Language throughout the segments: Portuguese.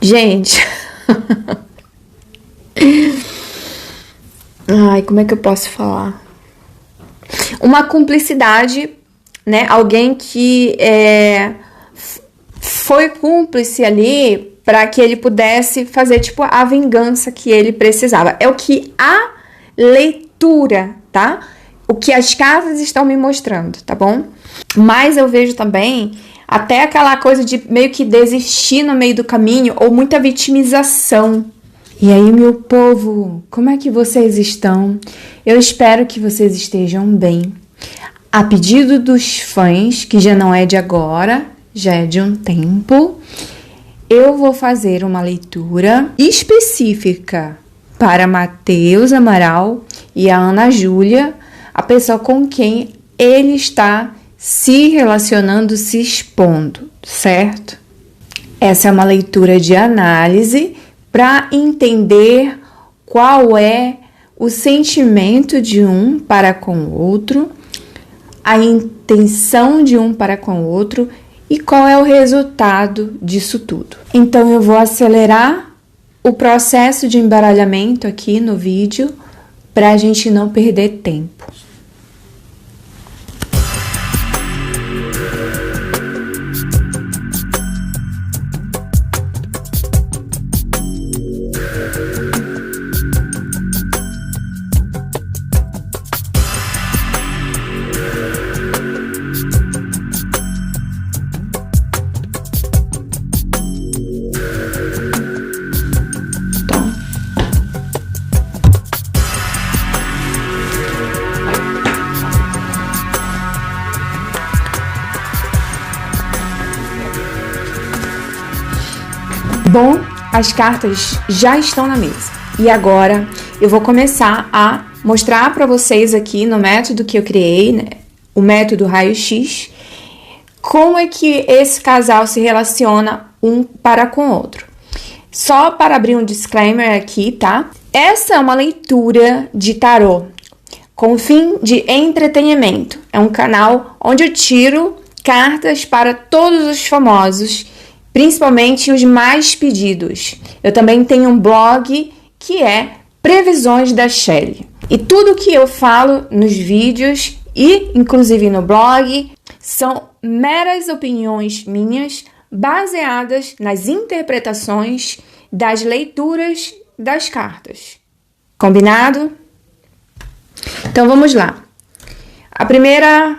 Gente, ai, como é que eu posso falar? Uma cumplicidade, né? Alguém que foi cúmplice ali para que ele pudesse fazer, tipo, a vingança que ele precisava. É o que a leitura, tá? O que as cartas estão me mostrando, tá bom? Mas eu vejo também até aquela coisa de meio que desistir no meio do caminho ou muita vitimização. E aí, meu povo, como é que vocês estão? Eu espero que vocês estejam bem. A pedido dos fãs, que já não é de agora, já é de um tempo, eu vou fazer uma leitura específica para Matheus Amaral e a Ana Júlia, a pessoa com quem ele está se relacionando, se expondo, certo? Essa é uma leitura de análise para entender qual é o sentimento de um para com o outro, a intenção de um para com o outro e qual é o resultado disso tudo. Então eu vou acelerar o processo de embaralhamento aqui no vídeo para a gente não perder tempo. Bom, as cartas já estão na mesa e agora eu vou começar a mostrar para vocês aqui no método que eu criei, né, o método raio-x, como é que esse casal se relaciona um para com o outro. Só para abrir um disclaimer aqui, tá? Essa é uma leitura de tarô com fim de entretenimento. É um canal onde eu tiro cartas para todos os famosos, principalmente os mais pedidos. Eu também tenho um blog que é Previsões da Shelly. E tudo que eu falo nos vídeos e inclusive no blog são meras opiniões minhas baseadas nas interpretações das leituras das cartas. Combinado? Então vamos lá. A primeira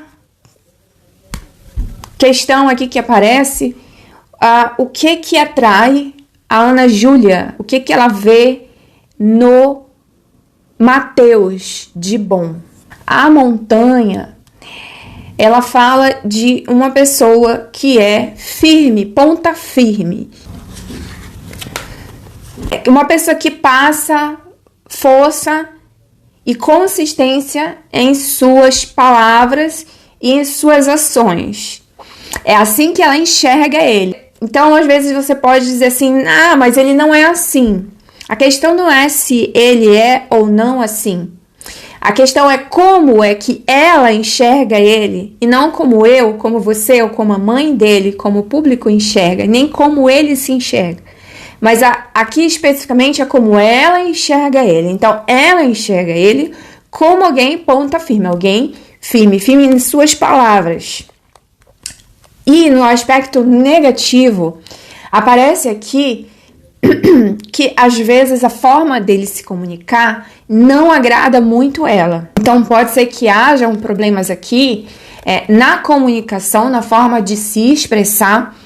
questão aqui que aparece: o que atrai a Ana Júlia? O que ela vê no Matheus de bom? A montanha, ela fala de uma pessoa que é firme, ponta firme. Uma pessoa que passa força e consistência em suas palavras e em suas ações. É assim que ela enxerga ele. Então, às vezes você pode dizer assim: ah, mas ele não é assim. A questão não é se ele é ou não assim. A questão é como é que ela enxerga ele, e não como eu, como você, ou como a mãe dele, como o público enxerga, nem como ele se enxerga. Mas aqui especificamente é como ela enxerga ele. Então, ela enxerga ele como alguém ponta firme, alguém firme em suas palavras. E no aspecto negativo, aparece aqui que às vezes a forma dele se comunicar não agrada muito ela. Então pode ser que hajam problemas aqui na comunicação, na forma de se expressar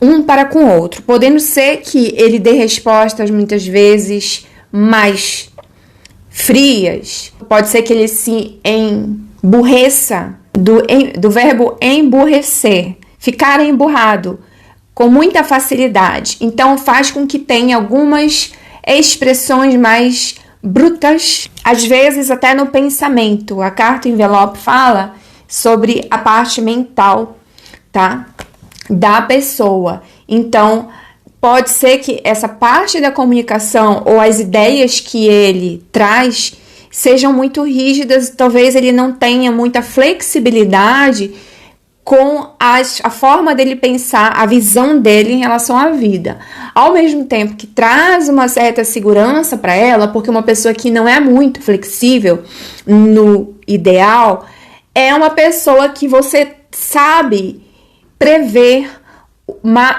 um para com o outro. Podendo ser que ele dê respostas muitas vezes mais frias. Pode ser que ele se emburreça, do verbo emburrecer, ficar emburrado com muita facilidade. Então faz com que tenha algumas expressões mais brutas, às vezes até no pensamento. A carta envelope fala sobre a parte mental, tá, da pessoa. Então pode ser que essa parte da comunicação ou as ideias que ele traz sejam muito rígidas, talvez ele não tenha muita flexibilidade com a forma dele pensar, a visão dele em relação à vida. Ao mesmo tempo que traz uma certa segurança para ela, porque uma pessoa que não é muito flexível no ideal, é uma pessoa que você sabe prever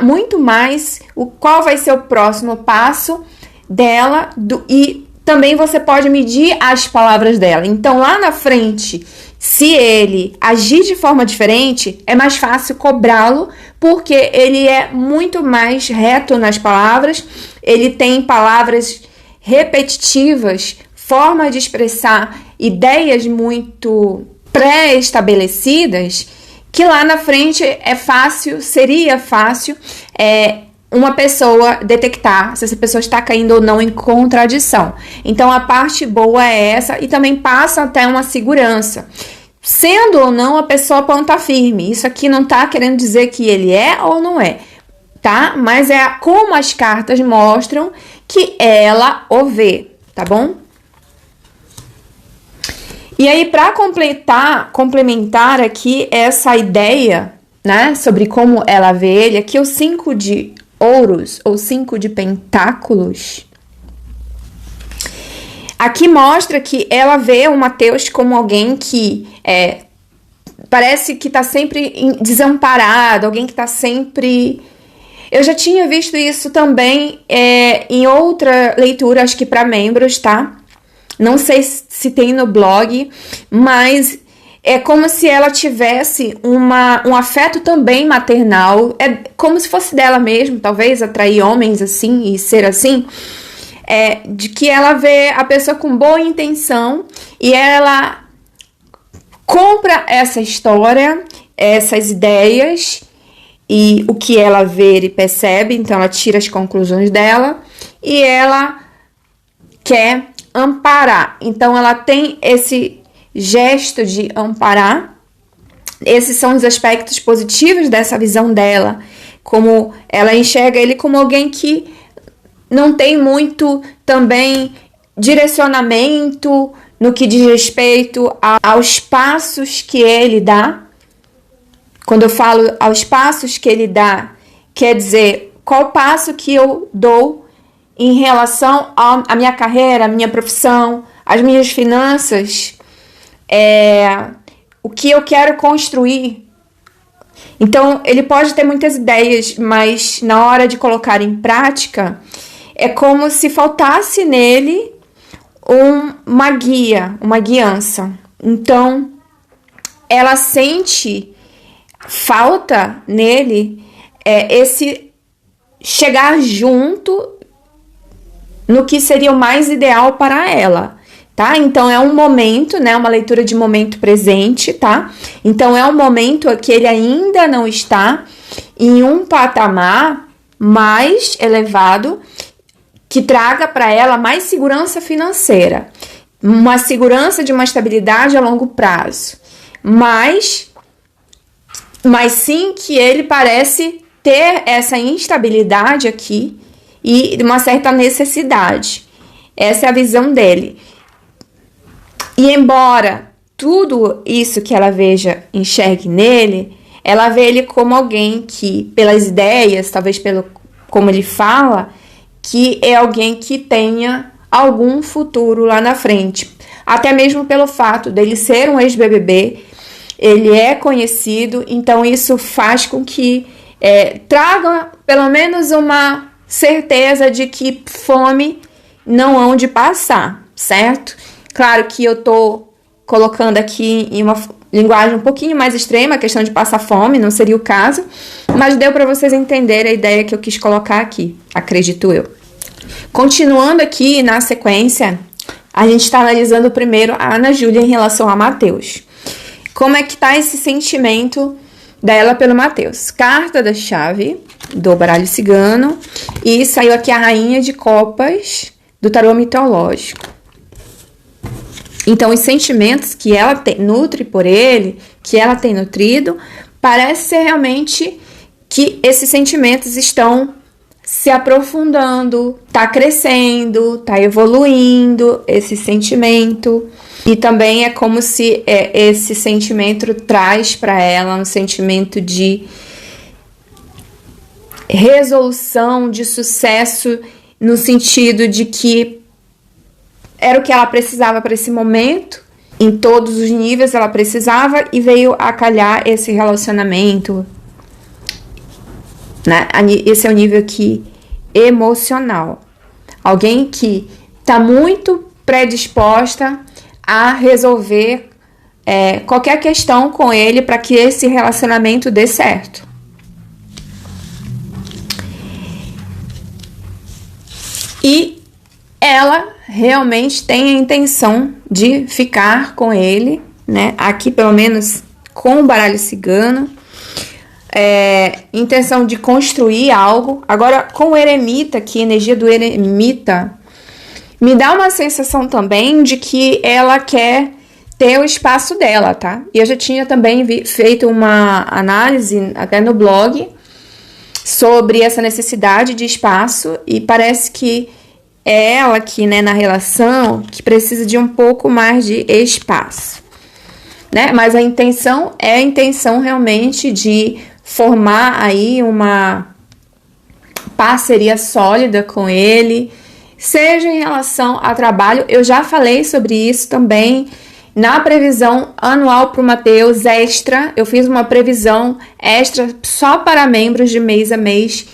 muito mais qual vai ser o próximo passo dela e também você pode medir as palavras dela. Então, lá na frente, se ele agir de forma diferente, é mais fácil cobrá-lo, porque ele é muito mais reto nas palavras, ele tem palavras repetitivas, forma de expressar ideias muito pré-estabelecidas, que lá na frente seria fácil uma pessoa detectar se essa pessoa está caindo ou não em contradição. Então, a parte boa é essa e também passa até uma segurança. Sendo ou não a pessoa ponta firme. Isso aqui não está querendo dizer que ele é ou não é, tá? Mas é como as cartas mostram que ela o vê, tá bom? E aí, para complementar aqui essa ideia, né, sobre como ela vê ele, aqui o 5 de ouros ou 5 de pentáculos, aqui mostra que ela vê o Mateus como alguém que parece que tá sempre desamparado, alguém que tá sempre... Eu já tinha visto isso também em outra leitura, acho que para membros, tá? Não sei se tem no blog, mas é como se ela tivesse um afeto também maternal. É como se fosse dela mesmo, talvez, atrair homens assim e ser assim. De que ela vê a pessoa com boa intenção e ela compra essa história, essas ideias e o que ela vê e percebe. Então, ela tira as conclusões dela e ela quer amparar. Então, ela tem esse gesto de amparar. Esses são os aspectos positivos dessa visão dela, como ela enxerga ele como alguém que não tem muito também direcionamento no que diz respeito aos passos que ele dá. Quando eu falo aos passos que ele dá, quer dizer qual passo que eu dou em relação à minha carreira, à minha profissão, às minhas finanças, o que eu quero construir. Então, ele pode ter muitas ideias, mas na hora de colocar em prática, é como se faltasse nele uma guia, uma guiança. Então, ela sente falta nele esse chegar junto no que seria o mais ideal para ela, tá? Então, é um momento, né? Uma leitura de momento presente, tá? Então, é um momento que ele ainda não está em um patamar mais elevado que traga para ela mais segurança financeira, uma segurança de uma estabilidade a longo prazo, mas sim que ele parece ter essa instabilidade aqui e uma certa necessidade. Essa é a visão dele. E embora tudo isso que ela enxergue nele, ela vê ele como alguém que, pelas ideias, talvez pelo como ele fala, que é alguém que tenha algum futuro lá na frente. Até mesmo pelo fato dele ser um ex-BBB, ele é conhecido, então isso faz com que traga pelo menos uma certeza de que fome não hão de passar, certo? Claro que eu tô colocando aqui em uma linguagem um pouquinho mais extrema, a questão de passar fome, não seria o caso, mas deu para vocês entenderem a ideia que eu quis colocar aqui, acredito eu. Continuando aqui na sequência, a gente está analisando primeiro a Ana Júlia em relação a Mateus. Como é que tá esse sentimento dela pelo Mateus? Carta da chave do baralho cigano e saiu aqui a rainha de copas do tarô mitológico. Então, os sentimentos que ela nutre por ele, que ela tem nutrido, parece ser realmente que esses sentimentos estão se aprofundando, tá crescendo, tá evoluindo esse sentimento. E também é como se esse sentimento traz para ela um sentimento de resolução, de sucesso, no sentido de que era o que ela precisava para esse momento, em todos os níveis ela precisava, e veio a calhar esse relacionamento, né? Esse é o nível aqui emocional. Alguém que está muito predisposta a resolver qualquer questão com ele para que esse relacionamento dê certo. E ela realmente tem a intenção de ficar com ele, né? Aqui, pelo menos, com o baralho cigano. Intenção de construir algo. Agora, com o eremita aqui, a energia do eremita, me dá uma sensação também de que ela quer ter o espaço dela, tá? E eu já tinha também feito uma análise, até no blog, sobre essa necessidade de espaço, e parece que é ela aqui, né, na relação, que precisa de um pouco mais de espaço, né? Mas a intenção é a intenção realmente de formar aí uma parceria sólida com ele, seja em relação a trabalho. Eu já falei sobre isso também na previsão anual para o Mateus extra. Eu fiz uma previsão extra só para membros de mês a mês,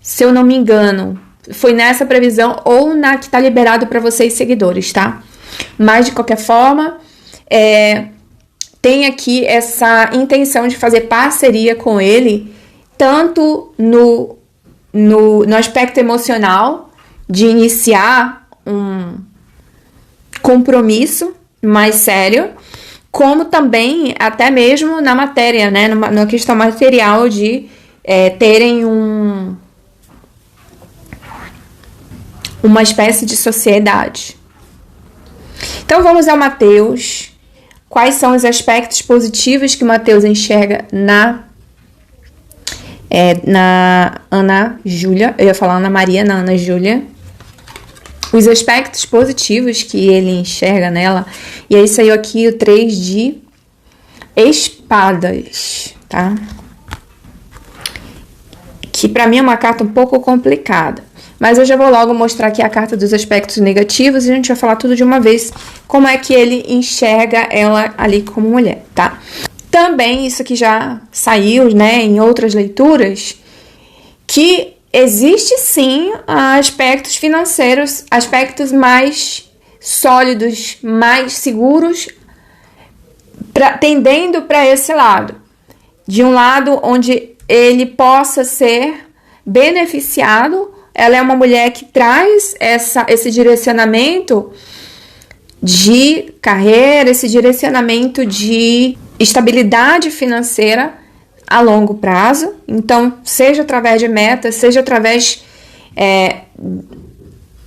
se eu não me engano. Foi nessa previsão ou na que está liberado para vocês seguidores, tá? Mas, de qualquer forma, tem aqui essa intenção de fazer parceria com ele, tanto no aspecto emocional, de iniciar um compromisso mais sério, como também até mesmo na matéria, né? Na questão material de terem uma espécie de sociedade. Então vamos ao Mateus. Quais são os aspectos positivos que o Mateus enxerga na Ana Júlia? Eu ia falar Ana Maria, na Ana Júlia. Os aspectos positivos que ele enxerga nela. E aí saiu aqui o 3 de espadas, tá? Que pra mim é uma carta um pouco complicada. Mas eu já vou logo mostrar aqui a carta dos aspectos negativos e a gente vai falar tudo de uma vez, como é que ele enxerga ela ali como mulher, tá? Também isso aqui já saiu, né, em outras leituras, que existe sim aspectos financeiros, aspectos mais sólidos, mais seguros, tendendo para esse lado. De um lado onde ele possa ser beneficiado. Ela é uma mulher que traz esse direcionamento de carreira, esse direcionamento de estabilidade financeira a longo prazo. Então, seja através de metas, seja através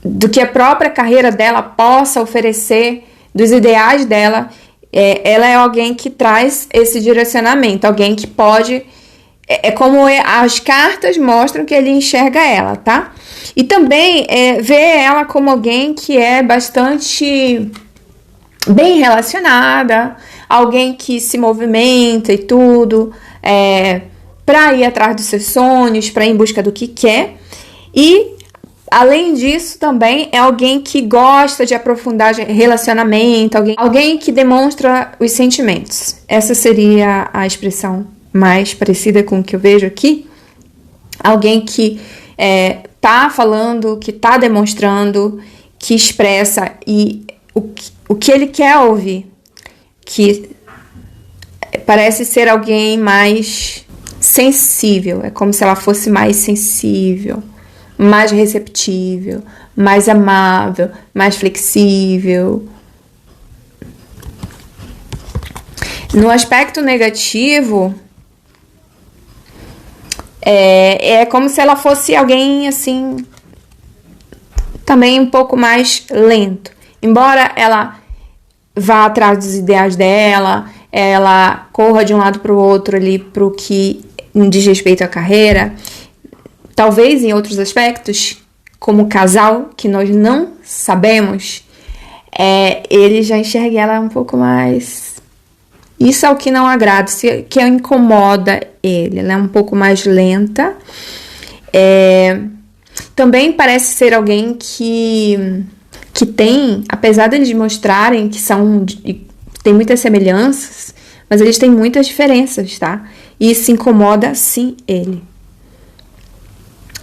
do que a própria carreira dela possa oferecer, dos ideais dela, ela é alguém que traz esse direcionamento, alguém que pode... como as cartas mostram que ele enxerga ela, tá? E também vê ela como alguém que é bastante bem relacionada, alguém que se movimenta e tudo, para ir atrás dos seus sonhos, para ir em busca do que quer. E, além disso, também é alguém que gosta de aprofundar relacionamento, alguém que demonstra os sentimentos. Essa seria a expressão mais parecida com o que eu vejo aqui. Alguém que tá falando, que tá demonstrando, que expressa e o que ele quer ouvir, que parece ser alguém mais sensível. É como se ela fosse mais sensível, mais receptível, mais amável, mais flexível. No aspecto negativo, é como se ela fosse alguém, assim, também um pouco mais lento. Embora ela vá atrás dos ideais dela, ela corra de um lado para o outro ali para o que diz respeito à carreira, talvez em outros aspectos, como casal, que nós não sabemos, ele já enxerga ela um pouco mais... Isso é o que não agrada, que incomoda ele. Ela é um pouco mais lenta. Também parece ser alguém que tem, apesar deles mostrarem que tem muitas semelhanças, mas eles têm muitas diferenças, tá? E isso incomoda, sim, ele.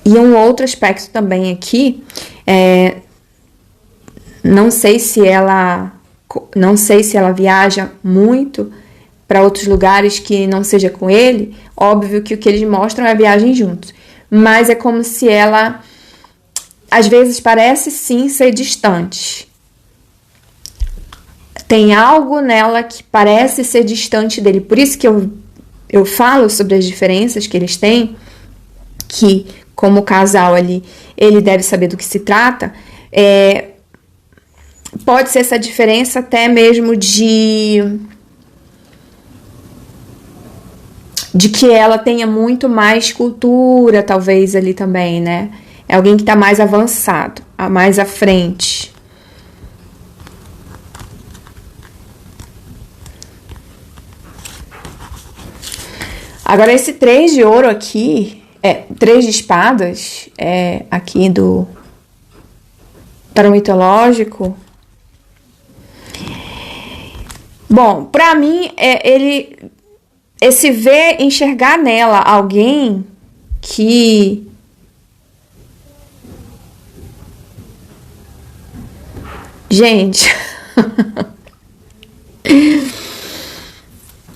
E um outro aspecto também aqui, não sei se ela viaja muito para outros lugares que não seja com ele. Óbvio que o que eles mostram é a viagem juntos, mas é como se ela, às vezes, parece sim ser distante. Tem algo nela que parece ser distante dele. Por isso que eu falo sobre as diferenças que eles têm, que como casal ali, ele deve saber do que se trata. Pode ser essa diferença até mesmo de que ela tenha muito mais cultura, talvez, ali também, né? É alguém que está mais avançado, mais à frente. Agora, esse 3 de ouro aqui, 3 de espadas, aqui do tarô mitológico. Bom, pra mim, esse enxergar nela alguém que gente,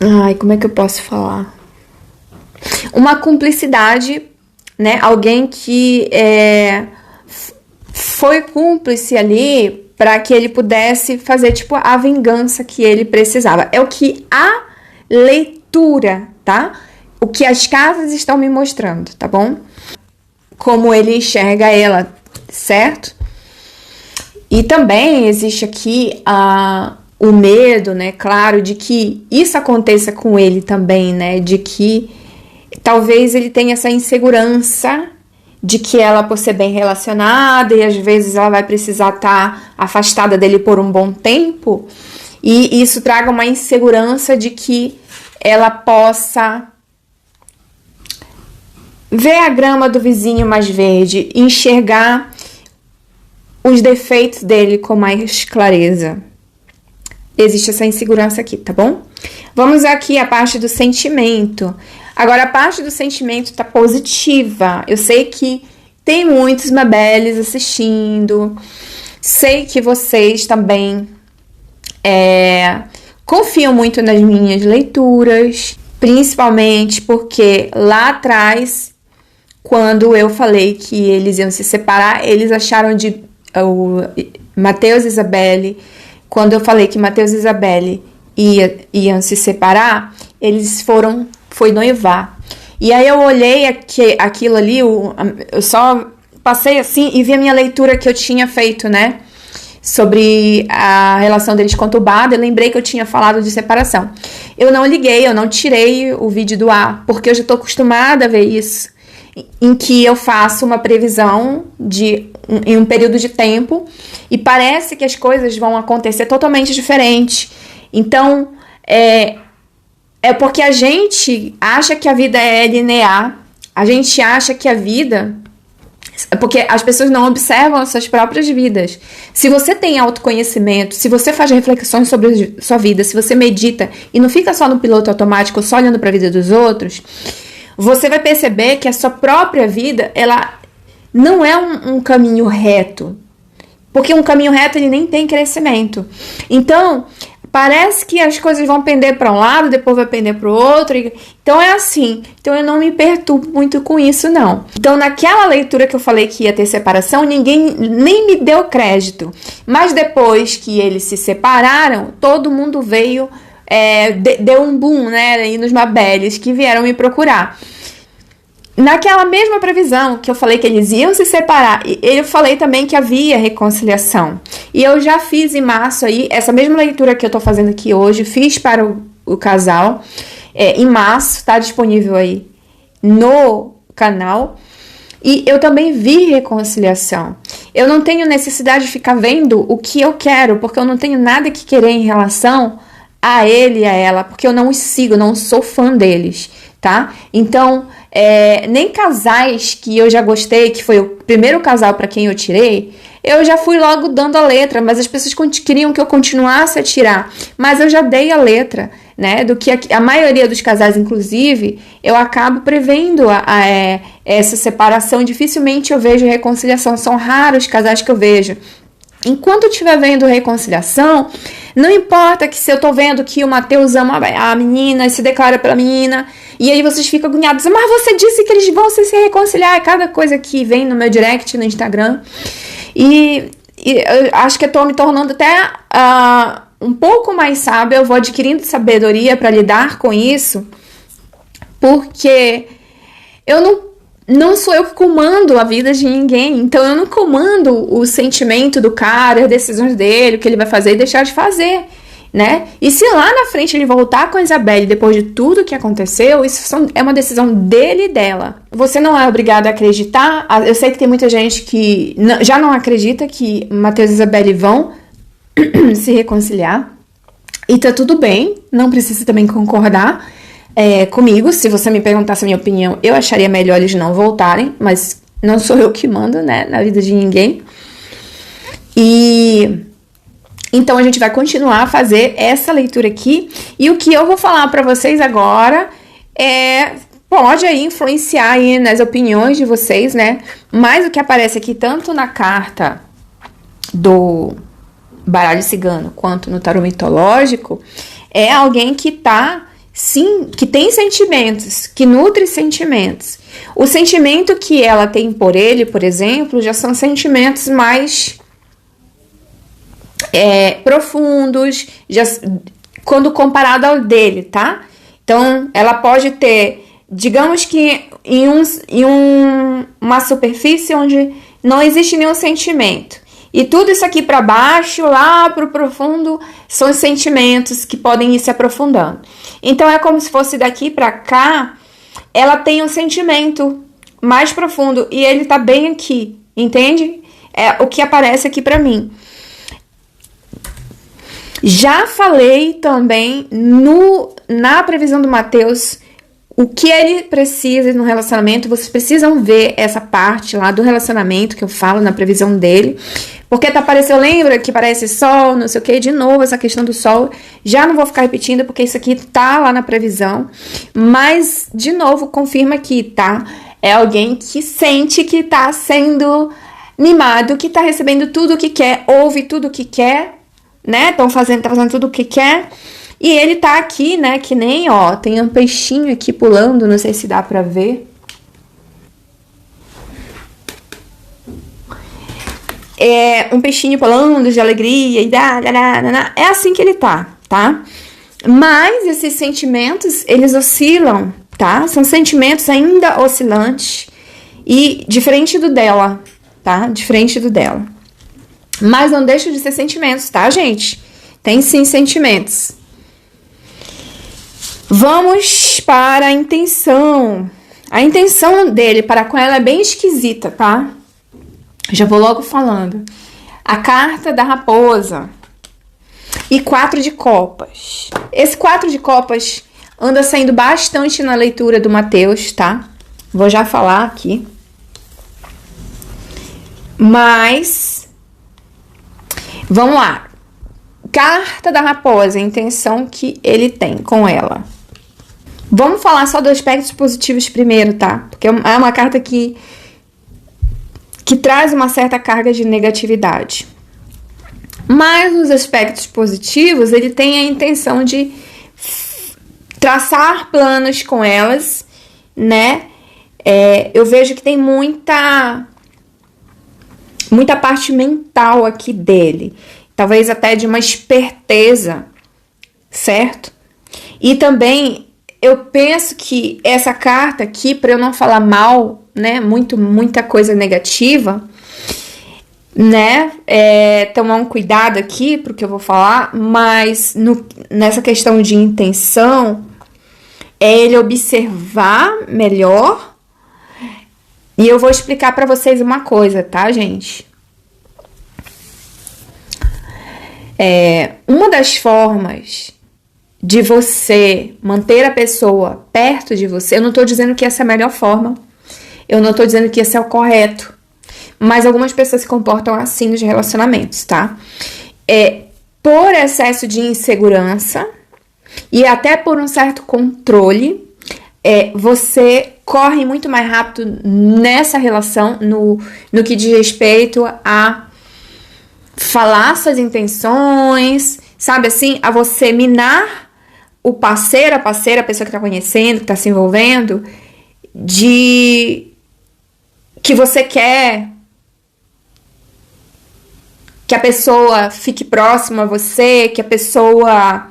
ai, como é que eu posso falar? Uma cumplicidade, né? Alguém que foi cúmplice ali para que ele pudesse fazer, tipo, a vingança que ele precisava. É o que a leitura, tá? O que as cartas estão me mostrando, tá bom? Como ele enxerga ela, certo? E também existe aqui o medo, né? Claro, de que isso aconteça com ele também, né? De que talvez ele tenha essa insegurança de que ela, por ser bem relacionada, e às vezes ela vai precisar estar afastada dele por um bom tempo, e isso traga uma insegurança de que ela possa ver a grama do vizinho mais verde, enxergar os defeitos dele com mais clareza. Existe essa insegurança aqui, tá bom? Vamos aqui a parte do sentimento. Agora, a parte do sentimento tá positiva. Eu sei que tem muitos Mabeles assistindo. Sei que vocês também confiam muito nas minhas leituras. Principalmente porque lá atrás, quando eu falei que eles iam se separar, eles acharam o Mateus e Isabelle. Quando eu falei que Mateus e Isabelle iam se separar, eles foi noivar. E aí eu olhei aquilo ali, eu só passei assim e vi a minha leitura que eu tinha feito, né? Sobre a relação deles conturbada. Eu lembrei que eu tinha falado de separação. Eu não liguei, eu não tirei o vídeo do ar, porque eu já tô acostumada a ver isso, em que eu faço uma previsão em um período de tempo e parece que as coisas vão acontecer totalmente diferente. Então, porque a gente acha que a vida é linear, a gente acha que a vida... Porque as pessoas não observam as suas próprias vidas. Se você tem autoconhecimento, se você faz reflexões sobre a sua vida, se você medita e não fica só no piloto automático, só olhando para a vida dos outros, você vai perceber que a sua própria vida, ela não é um caminho reto. Porque um caminho reto, ele nem tem crescimento. Então, parece que as coisas vão pender para um lado, depois vai pender para o outro. Então é assim. Então eu não me perturbo muito com isso, não. Então naquela leitura que eu falei que ia ter separação, ninguém nem me deu crédito. Mas depois que eles se separaram, todo mundo veio, deu um boom, né? Aí nos Mabeles que vieram me procurar. Naquela mesma previsão que eu falei que eles iam se separar, eu falei também que havia reconciliação. E eu já fiz em março aí, essa mesma leitura que eu tô fazendo aqui hoje, fiz para o casal. Em março, tá disponível aí no canal. E eu também vi reconciliação. eu não tenho necessidade de ficar vendo o que eu quero, porque eu não tenho nada que querer em relação a ele e a ela, porque eu não os sigo, não sou fã deles, tá? Então, nem casais que eu já gostei, que foi o primeiro casal para quem eu tirei, eu já fui logo dando a letra, mas as pessoas queriam que eu continuasse a tirar, mas eu já dei a letra, né? Do que a maioria dos casais, inclusive, eu acabo prevendo essa separação. Dificilmente eu vejo reconciliação, são raros os casais que eu vejo. Enquanto eu estiver vendo reconciliação, não importa que se eu tô vendo que o Matheus ama a menina e se declara pela menina, e aí vocês ficam agoniados, mas você disse que eles vão se reconciliar, é cada coisa que vem no meu direct no Instagram. E eu acho que eu tô me tornando até um pouco mais sábia, eu vou adquirindo sabedoria para lidar com isso, porque não sou eu que comando a vida de ninguém, então eu não comando o sentimento do cara, as decisões dele, o que ele vai fazer e deixar de fazer, né? E se lá na frente ele voltar com a Isabelle depois de tudo que aconteceu, isso é uma decisão dele e dela. Você não é obrigado a acreditar. Eu sei que tem muita gente que já não acredita que Matheus e Isabelle vão se reconciliar. E tá tudo bem, não precisa também concordar comigo. Se você me perguntasse a minha opinião, eu acharia melhor eles não voltarem, mas não sou eu que mando, né, na vida de ninguém. E então a gente vai continuar a fazer essa leitura aqui, e o que eu vou falar para vocês agora pode aí influenciar aí nas opiniões de vocês, né? Mas o que aparece aqui tanto na carta do baralho cigano quanto no tarô mitológico é alguém que que tem sentimentos, que nutre sentimentos. O sentimento que ela tem por ele, por exemplo, já são sentimentos mais profundos, quando comparado ao dele, tá? Então, ela pode ter, digamos que em uma superfície onde não existe nenhum sentimento. E tudo isso aqui para baixo, lá para o profundo, são os sentimentos que podem ir se aprofundando. Então, é como se fosse daqui para cá, ela tem um sentimento mais profundo e ele tá bem aqui, entende? É o que aparece aqui para mim. Já falei também na previsão do Matheus o que ele precisa no relacionamento. Vocês precisam ver essa parte lá do relacionamento que eu falo na previsão dele, porque tá aparecendo, lembra que parece sol, não sei o que, de novo essa questão do sol, já não vou ficar repetindo porque isso aqui tá lá na previsão, mas de novo confirma que tá, é alguém que sente que tá sendo mimado, que tá recebendo tudo o que quer, ouve tudo o que quer, né, tá fazendo tudo o que quer, e ele tá aqui, né, que nem, ó, tem um peixinho aqui pulando, não sei se dá pra ver. Um peixinho pulando de alegria, e é assim que ele tá? Mas esses sentimentos, eles oscilam, tá? São sentimentos ainda oscilantes e diferente do dela, tá? Diferente do dela. Mas não deixa de ser sentimentos, tá, gente? Tem sim sentimentos. Vamos para a intenção. A intenção dele para com ela é bem esquisita, tá? Já vou logo falando. A carta da raposa e 4 de copas. Esse 4 de copas anda saindo bastante na leitura do Matheus, tá? Vou já falar aqui. Mas vamos lá. Carta da raposa, a intenção que ele tem com ela. Vamos falar só dos aspectos positivos primeiro, tá? Porque é uma carta que traz uma certa carga de negatividade. Mas nos aspectos positivos, ele tem a intenção de traçar planos com elas, né? Eu vejo que tem muita parte mental aqui dele. Talvez até de uma esperteza, certo? E também eu penso que essa carta aqui, para eu não falar mal, né, muita coisa negativa, né, tomar um cuidado aqui pro que eu vou falar, mas nessa questão de intenção, é ele observar melhor, e eu vou explicar para vocês uma coisa, tá, gente? Uma das formas de você manter a pessoa perto de você, eu não estou dizendo que essa é a melhor forma, eu não estou dizendo que esse é o correto, mas algumas pessoas se comportam assim nos relacionamentos, tá? Por excesso de insegurança e até por um certo controle, você corre muito mais rápido nessa relação, no que diz respeito a falar suas intenções, sabe assim, a você minar o parceiro, a parceira, a pessoa que tá conhecendo, que tá se envolvendo, de que você quer que a pessoa fique próxima a você, que a pessoa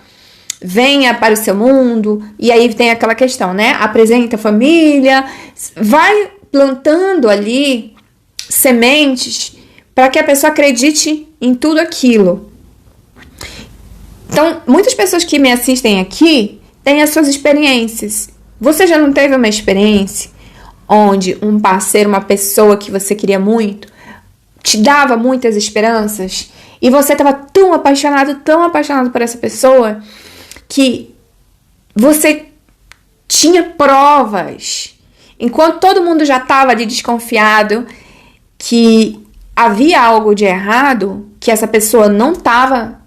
venha para o seu mundo, e aí tem aquela questão, né? Apresenta a família, vai plantando ali sementes para que a pessoa acredite em tudo aquilo. Então, muitas pessoas que me assistem aqui têm as suas experiências. Você já não teve uma experiência onde um parceiro, uma pessoa que você queria muito, te dava muitas esperanças e você estava tão apaixonado por essa pessoa que você tinha provas, enquanto todo mundo já estava ali desconfiado que havia algo de errado, que essa pessoa não estava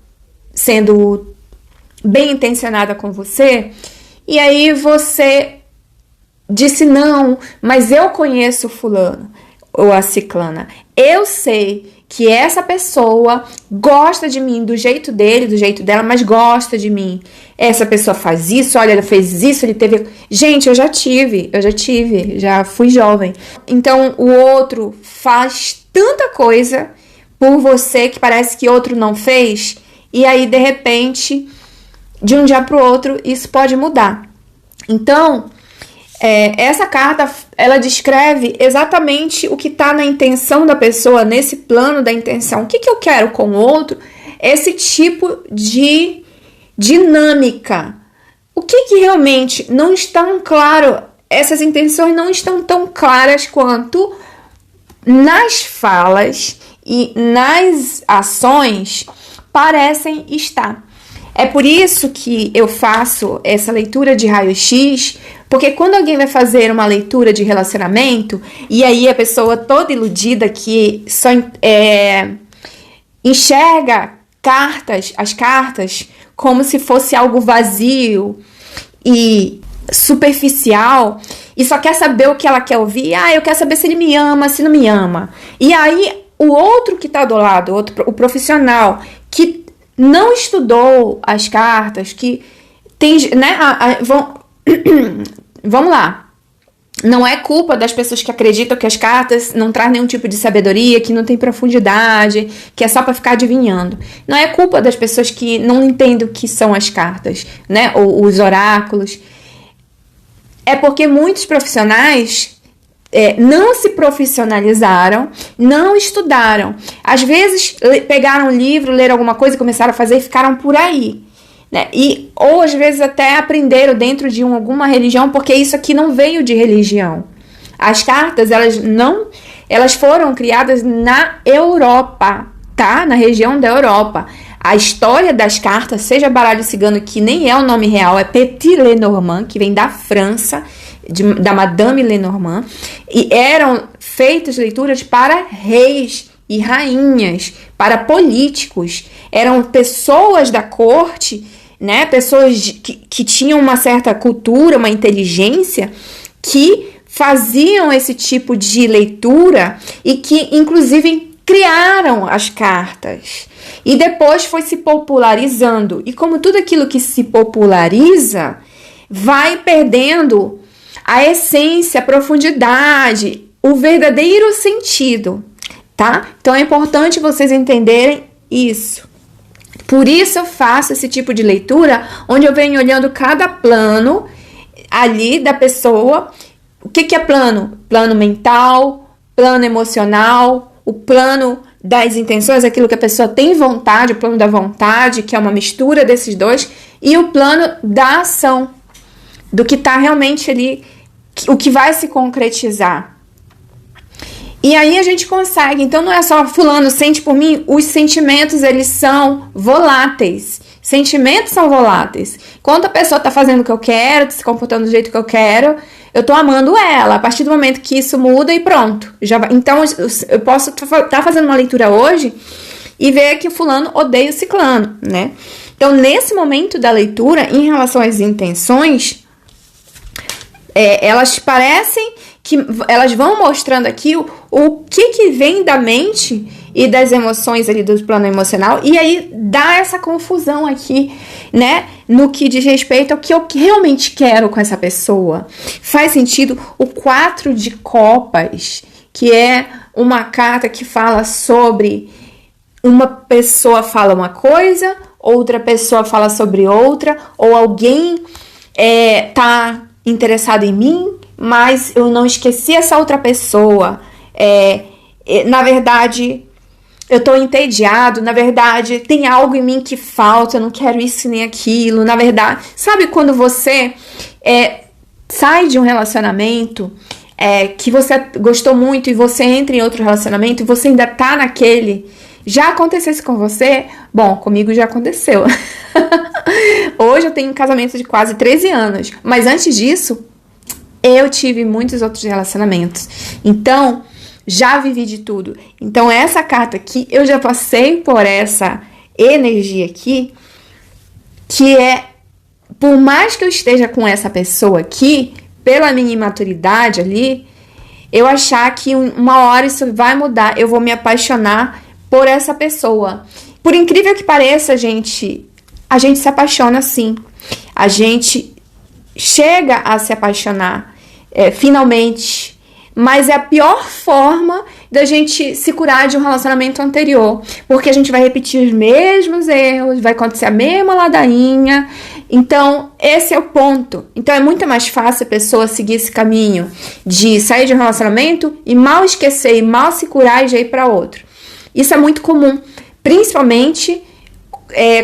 sendo bem intencionada com você, e aí você disse: não, mas eu conheço o fulano ou a ciclana, eu sei que essa pessoa gosta de mim do jeito dele, do jeito dela, mas gosta de mim. Essa pessoa faz isso, olha, ela fez isso, ele teve... Gente, eu já fui jovem. Então, o outro faz tanta coisa por você que parece que outro não fez, e aí, de repente, de um dia para o outro, isso pode mudar. Então, essa carta, ela descreve exatamente o que está na intenção da pessoa, nesse plano da intenção. O que eu quero com o outro? Esse tipo de dinâmica. O que realmente não está claro, essas intenções não estão tão claras quanto nas falas e nas ações parecem estar. É por isso que eu faço essa leitura de raio-x, porque quando alguém vai fazer uma leitura de relacionamento, e aí a pessoa toda iludida que só enxerga as cartas, como se fosse algo vazio e superficial, e só quer saber o que ela quer ouvir. Eu quero saber se ele me ama, se não me ama. E aí o outro que está do lado, o profissional, que não estudou as cartas, que tem, né, vamos lá, não é culpa das pessoas que acreditam que as cartas não trazem nenhum tipo de sabedoria, que não tem profundidade, que é só para ficar adivinhando. Não é culpa das pessoas que não entendem o que são as cartas, né, ou os oráculos. É porque muitos profissionais não se profissionalizaram, não estudaram. Às vezes pegaram um livro, leram alguma coisa e começaram a fazer e ficaram por aí, né? Ou às vezes até aprenderam dentro de alguma religião, porque isso aqui não veio de religião. As cartas, elas foram criadas na Europa, tá? Na região da Europa. A história das cartas, seja baralho cigano, que nem é o nome real, é Petit Lenormand, que vem da França, da Madame Lenormand, e eram feitas leituras para reis e rainhas, para políticos. Eram pessoas da corte, né, pessoas que tinham uma certa cultura, uma inteligência, que faziam esse tipo de leitura e que, inclusive, criaram as cartas. E depois foi se popularizando. E como tudo aquilo que se populariza vai perdendo a essência, a profundidade, o verdadeiro sentido, tá? Então é importante vocês entenderem isso. Por isso eu faço esse tipo de leitura, onde eu venho olhando cada plano ali da pessoa. O que é plano? Plano mental, plano emocional, o plano das intenções, aquilo que a pessoa tem vontade, o plano da vontade, que é uma mistura desses dois, e o plano da ação, do que está realmente ali, o que vai se concretizar. E aí a gente consegue. Então não é só fulano sente por mim. Os sentimentos, eles são voláteis. Sentimentos são voláteis. Quando a pessoa tá fazendo o que eu quero, tá se comportando do jeito que eu quero, eu tô amando ela. A partir do momento que isso muda e pronto. Já vai. Então eu posso estar fazendo uma leitura hoje e ver que o fulano odeia o ciclano, né? Então nesse momento da leitura, em relação às intenções, elas parecem que elas vão mostrando aqui o que vem da mente e das emoções ali do plano emocional, e aí dá essa confusão aqui, né, no que diz respeito ao que eu realmente quero com essa pessoa. Faz sentido o 4 de copas, que é uma carta que fala sobre uma pessoa fala uma coisa, outra pessoa fala sobre outra, ou alguém tá interessado em mim, mas eu não esqueci essa outra pessoa. Na verdade, eu tô entediado. Na verdade, tem algo em mim que falta. Eu não quero isso nem aquilo. Na verdade, sabe quando você sai de um relacionamento que você gostou muito e você entra em outro relacionamento e você ainda tá naquele? Já aconteceu isso com você? Bom, comigo já aconteceu. Hoje eu tenho um casamento de quase 13 anos. Mas antes disso, eu tive muitos outros relacionamentos. Então, já vivi de tudo. Então, essa carta aqui, eu já passei por essa energia aqui, que por mais que eu esteja com essa pessoa aqui, pela minha imaturidade ali, eu achar que uma hora isso vai mudar, eu vou me apaixonar por essa pessoa. Por incrível que pareça, a gente se apaixona sim. A gente chega a se apaixonar, finalmente. Mas é a pior forma da gente se curar de um relacionamento anterior. Porque a gente vai repetir os mesmos erros, vai acontecer a mesma ladainha. Então, esse é o ponto. Então, é muito mais fácil a pessoa seguir esse caminho de sair de um relacionamento e mal esquecer, e mal se curar e já ir para outro. Isso é muito comum, principalmente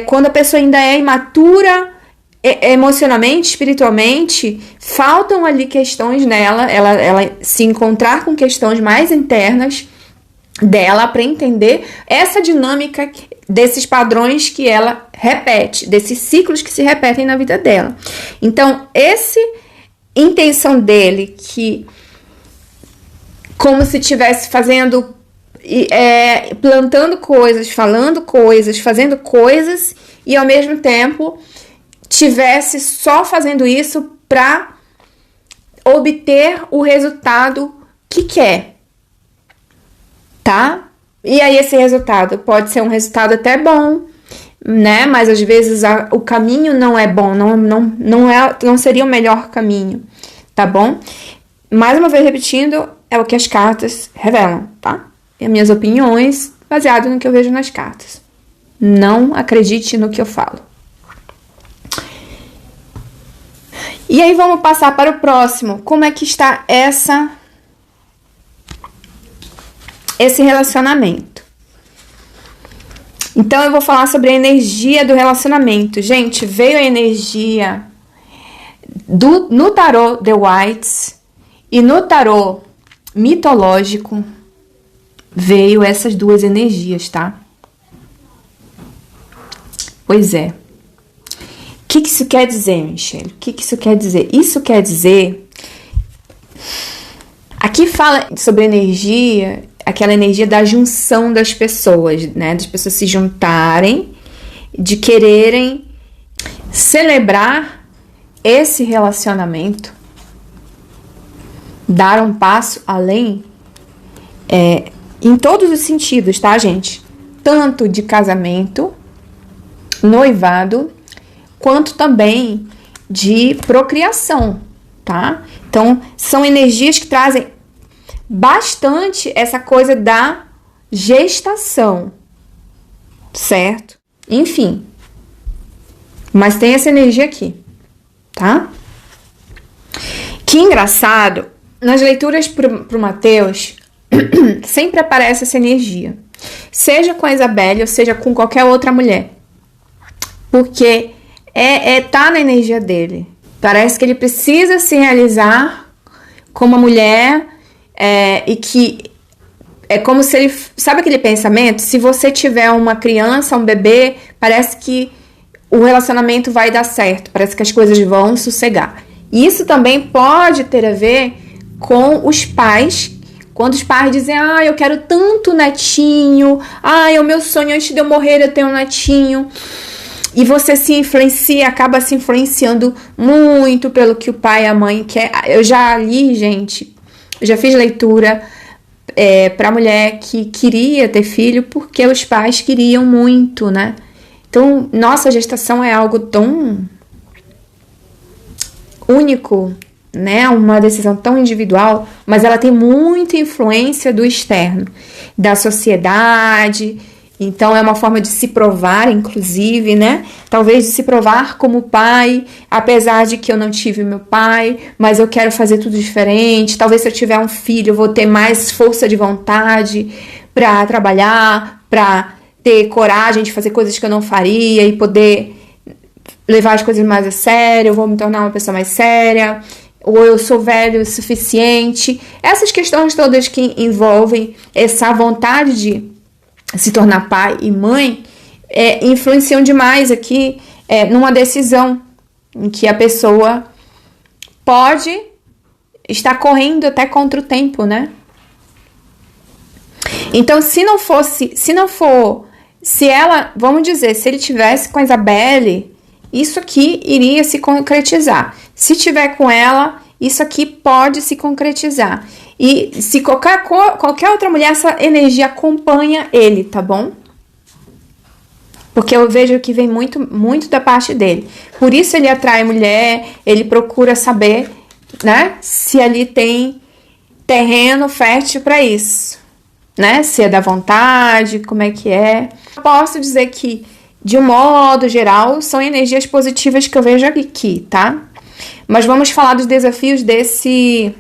quando a pessoa ainda é imatura emocionalmente, espiritualmente, faltam ali questões nela, ela se encontrar com questões mais internas dela para entender essa dinâmica desses padrões que ela repete, desses ciclos que se repetem na vida dela. Então, essa intenção dele, que como se estivesse fazendo, plantando coisas, falando coisas, fazendo coisas, e ao mesmo tempo tivesse só fazendo isso para obter o resultado que quer, tá? E aí esse resultado pode ser um resultado até bom, né? Mas às vezes o caminho não é bom, não seria o melhor caminho, tá bom? Mais uma vez repetindo, é o que as cartas revelam, tá? E as minhas opiniões baseadas no que eu vejo nas cartas. Não acredite no que eu falo. E aí vamos passar para o próximo. Como é que está esse relacionamento? Então eu vou falar sobre a energia do relacionamento. Gente, veio a energia no tarô The Whites e no tarô mitológico veio essas duas energias, tá? Pois é. O que isso quer dizer, Michelle? O que isso quer dizer? Isso quer dizer... Aqui fala sobre energia, aquela energia da junção das pessoas, né? Das pessoas se juntarem, de quererem celebrar esse relacionamento, dar um passo além, em todos os sentidos, tá, gente? Tanto de casamento, noivado, quanto também de procriação, tá? Então, são energias que trazem bastante essa coisa da gestação, certo? Enfim, mas tem essa energia aqui, tá? Que engraçado, nas leituras pro Mateus, sempre aparece essa energia, seja com a Isabelle ou seja com qualquer outra mulher, porque tá na energia dele. Parece que ele precisa se realizar como uma mulher, e que É como se ele... Sabe aquele pensamento? Se você tiver uma criança, um bebê, parece que o relacionamento vai dar certo. Parece que as coisas vão sossegar. E isso também pode ter a ver com os pais. Quando os pais dizem, eu quero tanto netinho. É o meu sonho, antes de eu morrer eu tenho um netinho. E você se influencia, acaba se influenciando muito pelo que o pai e a mãe quer. Eu já li, gente, eu já fiz leitura para mulher que queria ter filho porque os pais queriam muito, né? Então, nossa gestação é algo tão único, né? Uma decisão tão individual, mas ela tem muita influência do externo, da sociedade. Então, é uma forma de se provar, inclusive, né? Talvez de se provar como pai, apesar de que eu não tive meu pai, mas eu quero fazer tudo diferente. Talvez se eu tiver um filho, eu vou ter mais força de vontade para trabalhar, para ter coragem de fazer coisas que eu não faria e poder levar as coisas mais a sério, eu vou me tornar uma pessoa mais séria, ou eu sou velho o suficiente. Essas questões todas que envolvem essa vontade de se tornar pai e mãe influenciam demais aqui numa decisão em que a pessoa pode estar correndo até contra o tempo, né? Então, se ela, vamos dizer, se ele tivesse com a Isabelle, isso aqui iria se concretizar. Se tiver com ela, isso aqui pode se concretizar. E se qualquer outra mulher, essa energia acompanha ele, tá bom? Porque eu vejo que vem muito, muito da parte dele. Por isso ele atrai mulher, ele procura saber, né? Se ali tem terreno fértil para isso, né? Se é da vontade, como é que é. Eu posso dizer que, de um modo geral, são energias positivas que eu vejo aqui, tá? Mas vamos falar dos desafios desse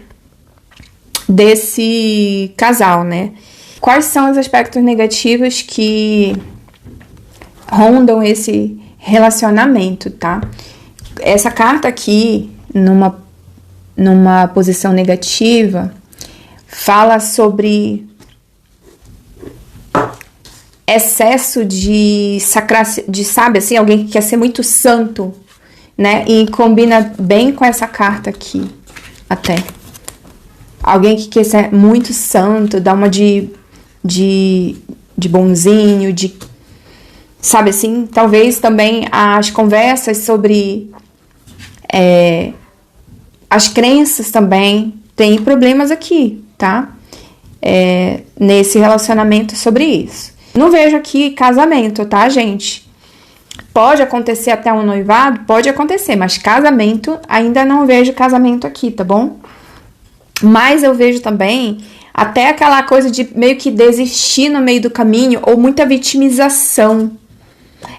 casal, né? Quais são os aspectos negativos que rondam esse relacionamento, tá? Essa carta aqui, numa posição negativa, fala sobre excesso de sabe, assim, alguém que quer ser muito santo, né? E combina bem com essa carta aqui, até. Alguém que quer ser muito santo, dá uma de bonzinho, sabe assim? Talvez também as conversas sobre as crenças também tem problemas aqui, tá? Nesse relacionamento sobre isso. Não vejo aqui casamento, tá, gente? Pode acontecer até um noivado? Pode acontecer, mas casamento, ainda não vejo casamento aqui, tá bom? Mas eu vejo também até aquela coisa de meio que desistir no meio do caminho ou muita vitimização.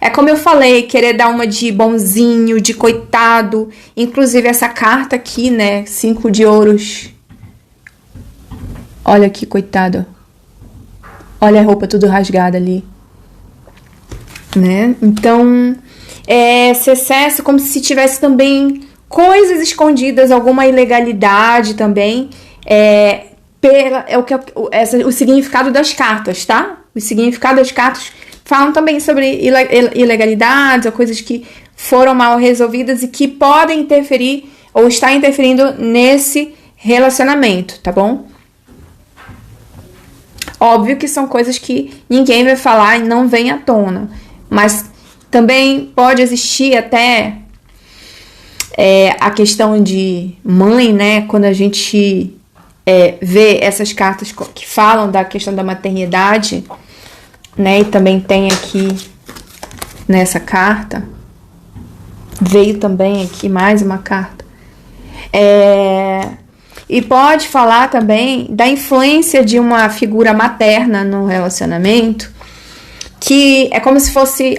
É como eu falei, querer dar uma de bonzinho, de coitado. Inclusive essa carta aqui, né? 5 de ouros. Olha aqui, coitado. Olha a roupa tudo rasgada ali. Né? Então, esse excesso como se tivesse também coisas escondidas, alguma ilegalidade também. O significado das cartas, tá? O significado das cartas falam também sobre ilegalidades ou coisas que foram mal resolvidas e que podem interferir ou estar interferindo nesse relacionamento, tá bom? Óbvio que são coisas que ninguém vai falar e não vem à tona, mas também pode existir até a questão de mãe, né? Quando a gente vê essas cartas que falam da questão da maternidade, né? E também tem aqui nessa carta, veio também aqui mais uma carta. E pode falar também da influência de uma figura materna no relacionamento, que é como se fosse,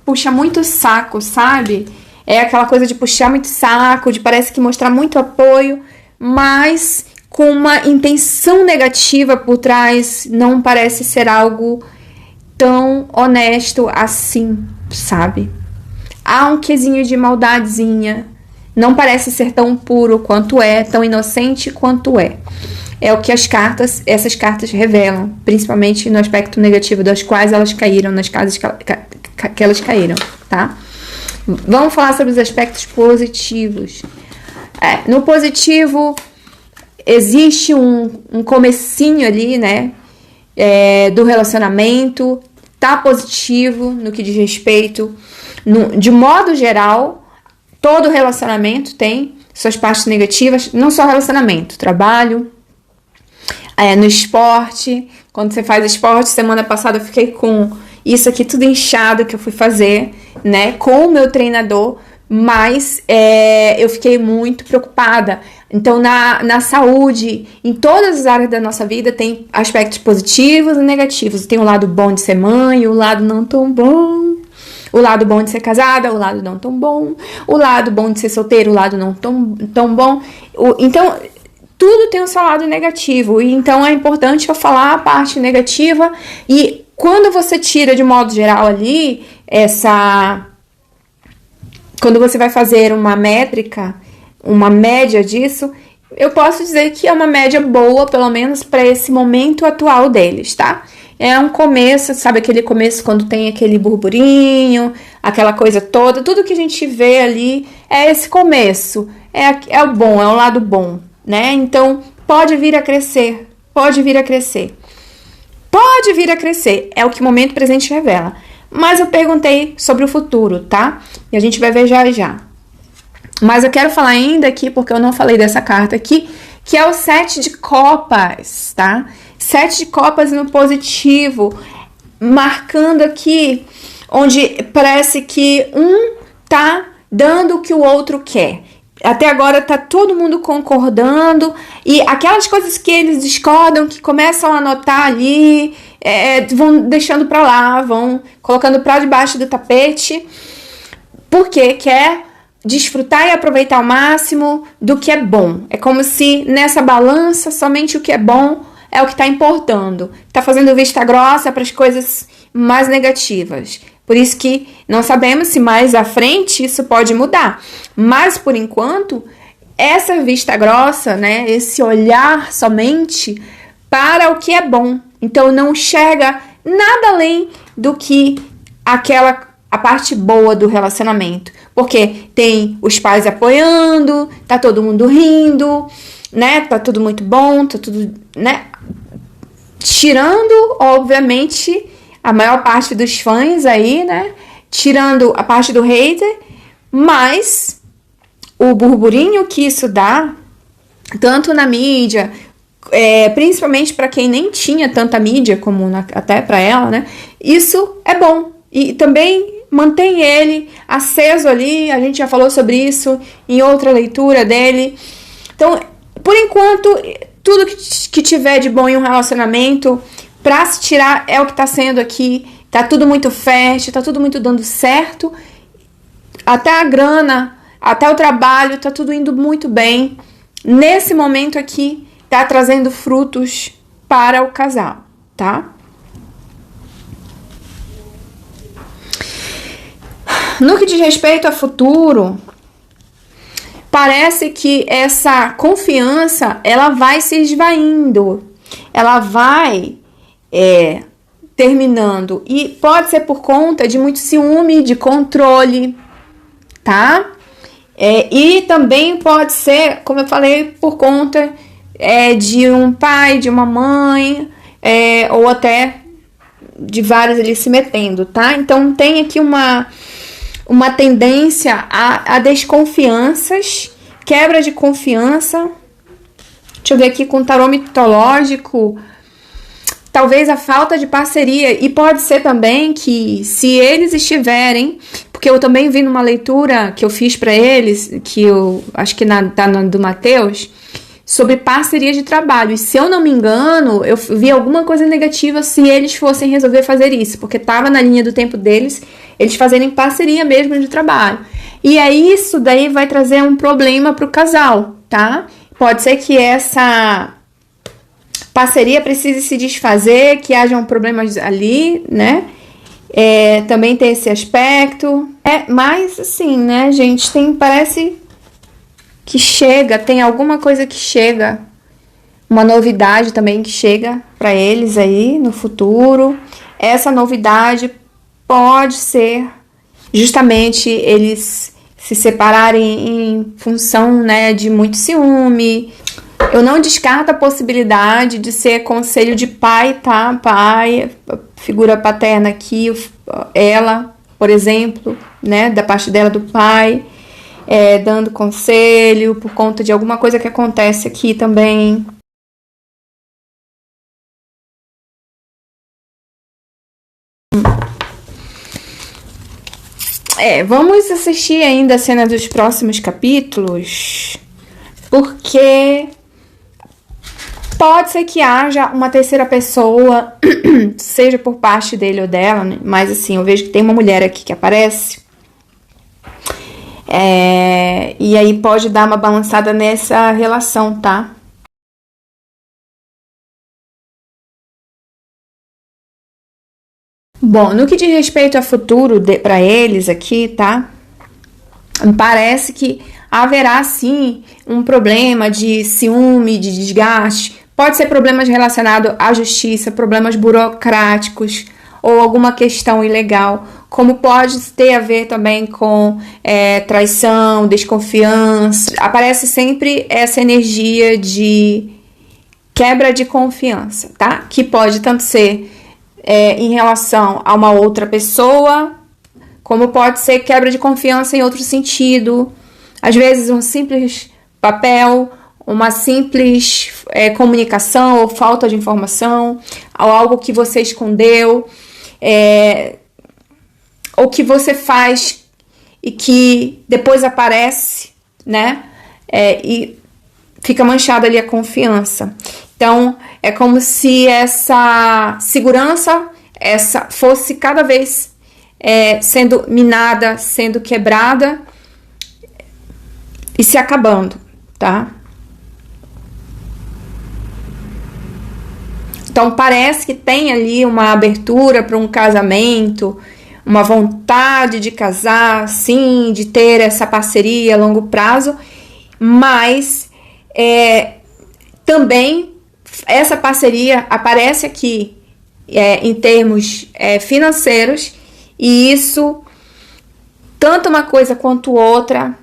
puxa muito saco, sabe? É aquela coisa de puxar muito saco, de parece que mostrar muito apoio, mas com uma intenção negativa por trás, não parece ser algo tão honesto assim, sabe? Há um quesinho de maldadezinha, não parece ser tão puro quanto tão inocente quanto é. é o que essas cartas revelam, principalmente no aspecto negativo das quais elas caíram, nas casas que elas caíram, tá? Vamos falar sobre os aspectos positivos. No positivo, existe um comecinho ali, né, do relacionamento, tá positivo no que diz respeito, de modo geral, todo relacionamento tem suas partes negativas, não só relacionamento, trabalho, no esporte. Quando você faz esporte, semana passada eu fiquei com isso aqui tudo inchado que eu fui fazer, né, com o meu treinador, mas eu fiquei muito preocupada. Então, na saúde, em todas as áreas da nossa vida, tem aspectos positivos e negativos. Tem o lado bom de ser mãe, o lado não tão bom. O lado bom de ser casada, o lado não tão bom. O lado bom de ser solteiro, o lado não tão bom. Então, tudo tem o seu lado negativo. E então, é importante eu falar a parte negativa. E quando você tira, de modo geral, ali, quando você vai fazer uma métrica, uma média disso, eu posso dizer que é uma média boa, pelo menos para esse momento atual deles, tá? É um começo, sabe aquele começo quando tem aquele burburinho, aquela coisa toda, tudo que a gente vê ali é esse começo, é o bom, é o lado bom, né? Então, pode vir a crescer, pode vir a crescer. Pode vir a crescer, é o que o momento presente revela. Mas eu perguntei sobre o futuro, tá? E a gente vai ver já já. Mas eu quero falar ainda aqui, porque eu não falei dessa carta aqui, que é o 7 de copas, tá? 7 de copas no positivo, marcando aqui onde parece que um tá dando o que o outro quer. Até agora tá todo mundo concordando, e aquelas coisas que eles discordam, que começam a anotar ali, vão deixando pra lá, vão colocando pra debaixo do tapete, porque quer desfrutar e aproveitar ao máximo do que é bom. É como se nessa balança somente o que é bom é o que está importando. Está fazendo vista grossa para as coisas mais negativas. Por isso que não sabemos se mais à frente isso pode mudar. Mas, por enquanto, essa vista grossa, né, esse olhar somente para o que é bom. Então, não enxerga nada além do que a parte boa do relacionamento. Porque tem os pais apoiando, tá todo mundo rindo, né? Tá tudo muito bom, tá tudo, né? Tirando, obviamente, a maior parte dos fãs aí, né? Tirando a parte do hater, mas o burburinho que isso dá, tanto na mídia, principalmente para quem nem tinha tanta mídia como até para ela, né? Isso é bom. E também mantém ele aceso ali, a gente já falou sobre isso em outra leitura dele. Então, por enquanto, tudo que tiver de bom em um relacionamento, pra se tirar é o que tá sendo aqui. Tá tudo muito fértil, tá tudo muito dando certo. Até a grana, até o trabalho, tá tudo indo muito bem. Nesse momento aqui, tá trazendo frutos para o casal, tá? No que diz respeito a futuro, parece que essa confiança, ela vai se esvaindo, ela vai terminando, e pode ser por conta de muito ciúme, de controle, tá? E também pode ser, como eu falei, por conta de um pai, de uma mãe, ou até de vários ali se metendo, tá? Então tem aqui uma tendência a desconfianças, quebra de confiança. Deixa eu ver aqui com o tarô mitológico, talvez a falta de parceria, e pode ser também que se eles estiverem, porque eu também vi numa leitura que eu fiz para eles, que eu acho que tá do Mateus, sobre parceria de trabalho, e se eu não me engano, eu vi alguma coisa negativa se eles fossem resolver fazer isso, porque estava na linha do tempo deles, eles fazerem parceria mesmo de trabalho. E aí isso daí vai trazer um problema para o casal, tá? Pode ser que essa parceria precise se desfazer, que hajam problemas ali, né? Também tem esse aspecto. Mas assim, né, gente, parece que chega, tem alguma coisa que chega uma novidade também que chega para eles aí no futuro. Essa novidade pode ser justamente eles se separarem em função, né, de muito ciúme. Eu não descarto a possibilidade de ser conselho de pai, tá? Pai, figura paterna aqui, ela, por exemplo, né, da parte dela do pai, dando conselho por conta de alguma coisa que acontece aqui também. Vamos assistir ainda a cena dos próximos capítulos, porque pode ser que haja uma terceira pessoa, seja por parte dele ou dela, né? Mas assim, eu vejo que tem uma mulher aqui que aparece, e aí pode dar uma balançada nessa relação, tá? Bom, no que diz respeito a futuro para eles aqui, tá? Parece que haverá sim um problema de ciúme, de desgaste. Pode ser problemas relacionados à justiça, problemas burocráticos ou alguma questão ilegal, como pode ter a ver também com traição, desconfiança. Aparece sempre essa energia de quebra de confiança, tá? Que pode tanto ser em relação a uma outra pessoa, como pode ser quebra de confiança em outro sentido. Às vezes um simples papel, uma simples comunicação ou falta de informação, ou algo que você escondeu, ou que você faz e que depois aparece, né? E fica manchada ali a confiança. Então, é como se essa segurança fosse cada vez sendo minada, sendo quebrada e se acabando, tá? Então, parece que tem ali uma abertura para um casamento, uma vontade de casar, sim, de ter essa parceria a longo prazo, mas também essa parceria aparece aqui em termos financeiros, e isso, tanto uma coisa quanto outra,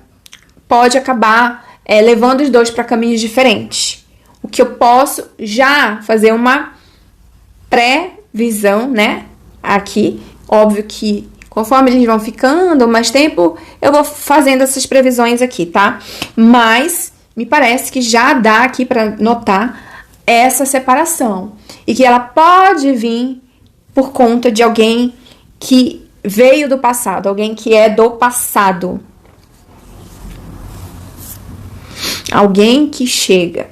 pode acabar levando os dois para caminhos diferentes. O que eu posso já fazer uma pré-visão, né? Aqui, óbvio que conforme eles vão ficando mais tempo, eu vou fazendo essas previsões aqui, tá? Mas me parece que já dá aqui para notar essa separação, e que ela pode vir por conta de alguém que veio do passado, alguém que é do passado, alguém que chega,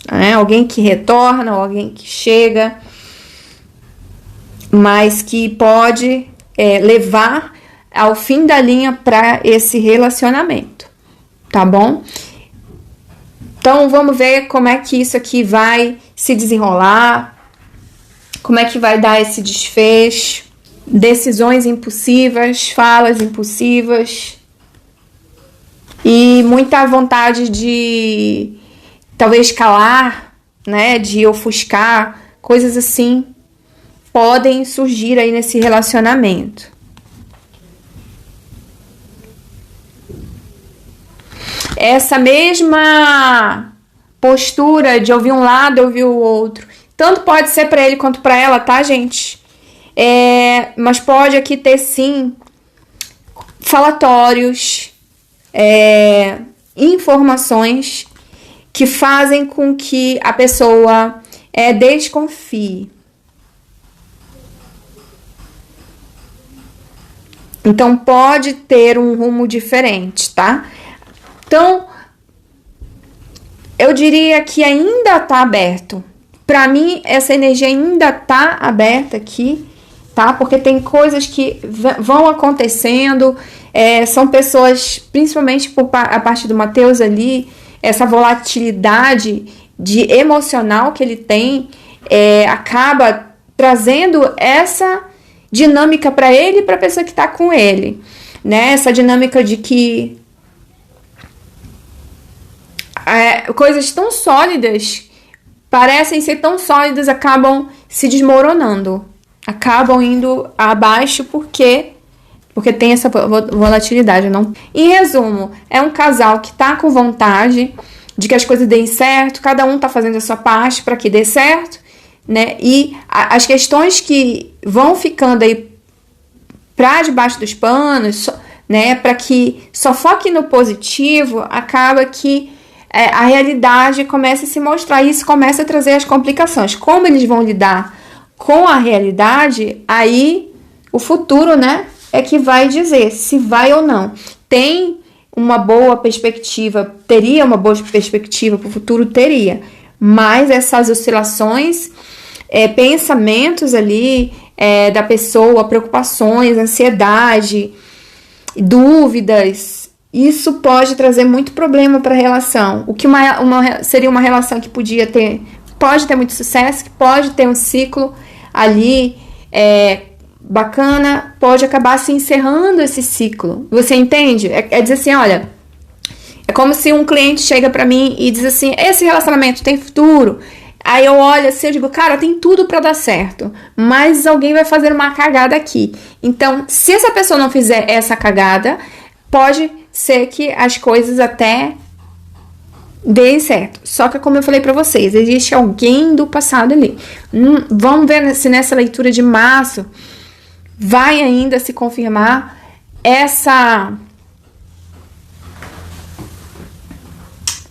né? Alguém que retorna, alguém que chega, mas que pode levar ao fim da linha para esse relacionamento, tá bom? Então, vamos ver como é que isso aqui vai se desenrolar, como é que vai dar esse desfecho, decisões impulsivas, falas impulsivas e muita vontade de talvez calar, né, de ofuscar, coisas assim podem surgir aí nesse relacionamento. Essa mesma postura de ouvir um lado e ouvir o outro, tanto pode ser para ele quanto para ela, tá, gente? Mas pode aqui ter, sim, falatórios, informações que fazem com que a pessoa desconfie. Então, pode ter um rumo diferente, tá? Então, eu diria que ainda tá aberto. Para mim, essa energia ainda tá aberta aqui, tá? Porque tem coisas que vão acontecendo, são pessoas, principalmente a parte do Mateus ali, essa volatilidade de emocional que ele tem, acaba trazendo essa dinâmica para ele e para a pessoa que está com ele, né? Essa dinâmica de que coisas tão sólidas parecem ser tão sólidas, acabam se desmoronando, acabam indo abaixo porque tem essa volatilidade. Não? Em resumo, é um casal que tá com vontade de que as coisas deem certo, cada um tá fazendo a sua parte para que dê certo, né? E as questões que vão ficando aí para debaixo dos panos, né, para que só foque no positivo, acaba que a realidade começa a se mostrar e isso começa a trazer as complicações. Como eles vão lidar com a realidade, aí o futuro, né, é que vai dizer se vai ou não. Tem uma boa perspectiva, teria uma boa perspectiva para o futuro? Teria. Mas essas oscilações, pensamentos ali da pessoa, preocupações, ansiedade, dúvidas, isso pode trazer muito problema para a relação. O que seria uma relação que pode ter muito sucesso, que pode ter um ciclo ali bacana, pode acabar se encerrando esse ciclo. Você entende? É dizer assim, olha, é como se um cliente chega para mim e diz assim, esse relacionamento tem futuro? Aí eu olho assim, eu digo, cara, tem tudo para dar certo, mas alguém vai fazer uma cagada aqui. Então, se essa pessoa não fizer essa cagada, pode ser que as coisas até deem certo. Só que, como eu falei para vocês, existe alguém do passado ali. Vamos ver se nessa leitura de março vai ainda se confirmar essa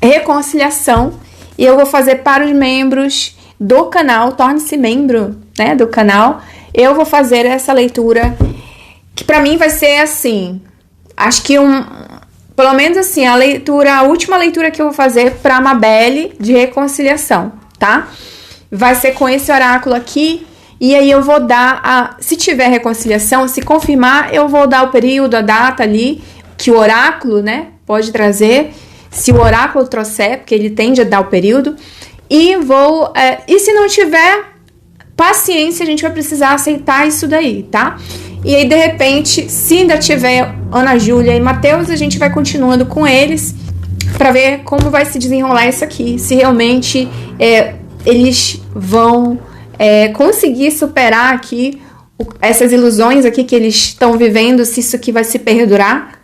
reconciliação. E eu vou fazer para os membros do canal, torne-se membro, né, do canal. Eu vou fazer essa leitura, que para mim vai ser assim, acho que pelo menos assim, a última leitura que eu vou fazer para a Mabelle de reconciliação, tá? Vai ser com esse oráculo aqui, e aí eu vou dar, se tiver reconciliação, se confirmar, eu vou dar o período, a data ali, que o oráculo, né, pode trazer, se o oráculo trouxer, porque ele tende a dar o período, e se não tiver paciência, a gente vai precisar aceitar isso daí, tá? E aí, de repente, se ainda tiver Ana Júlia e Matheus, a gente vai continuando com eles para ver como vai se desenrolar isso aqui, se realmente eles vão conseguir superar aqui essas ilusões aqui que eles estão vivendo, se isso aqui vai se perdurar.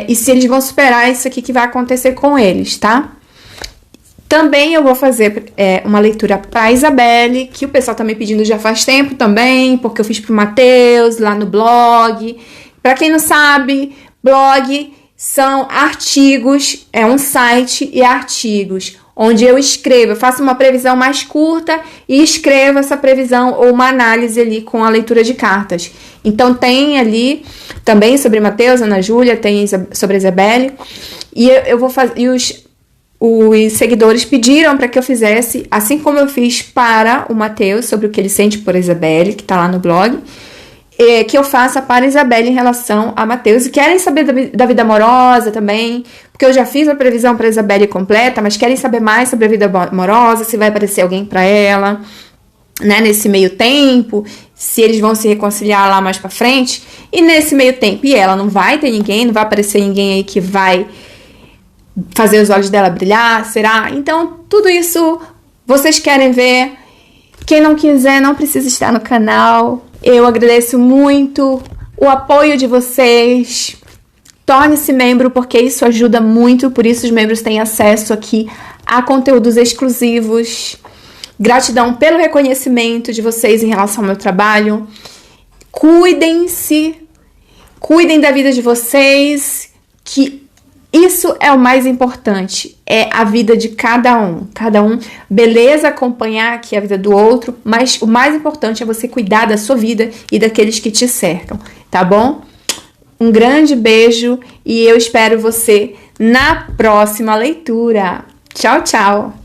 E se eles vão superar isso aqui que vai acontecer com eles, tá? Também eu vou fazer uma leitura para Isabelle, que o pessoal tá me pedindo já faz tempo também, porque eu fiz pro Matheus lá no blog. Para quem não sabe, blog são artigos, é um site e artigos, onde eu faço uma previsão mais curta e escrevo essa previsão ou uma análise ali com a leitura de cartas. Então tem ali também sobre Matheus, Ana Júlia, tem sobre Isabelle, e eu vou fazer, e os seguidores pediram para que eu fizesse, assim como eu fiz para o Matheus, sobre o que ele sente por Isabelle, que está lá no blog, que eu faça para Isabelle em relação a Matheus. E querem saber da vida amorosa também, porque eu já fiz a previsão para Isabelle completa, mas querem saber mais sobre a vida amorosa, se vai aparecer alguém para ela, né, nesse meio tempo, se eles vão se reconciliar lá mais para frente. E nesse meio tempo, e ela não vai ter ninguém, não vai aparecer ninguém aí que vai fazer os olhos dela brilhar, será? Então, tudo isso vocês querem ver. Quem não quiser, não precisa estar no canal. Eu agradeço muito o apoio de vocês. Torne-se membro, porque isso ajuda muito. Por isso os membros têm acesso aqui a conteúdos exclusivos. Gratidão pelo reconhecimento de vocês em relação ao meu trabalho. Cuidem-se. Cuidem da vida de vocês, que isso é o mais importante, é a vida de cada um. Cada um, beleza acompanhar aqui a vida do outro, mas o mais importante é você cuidar da sua vida e daqueles que te cercam, tá bom? Um grande beijo e eu espero você na próxima leitura. Tchau, tchau!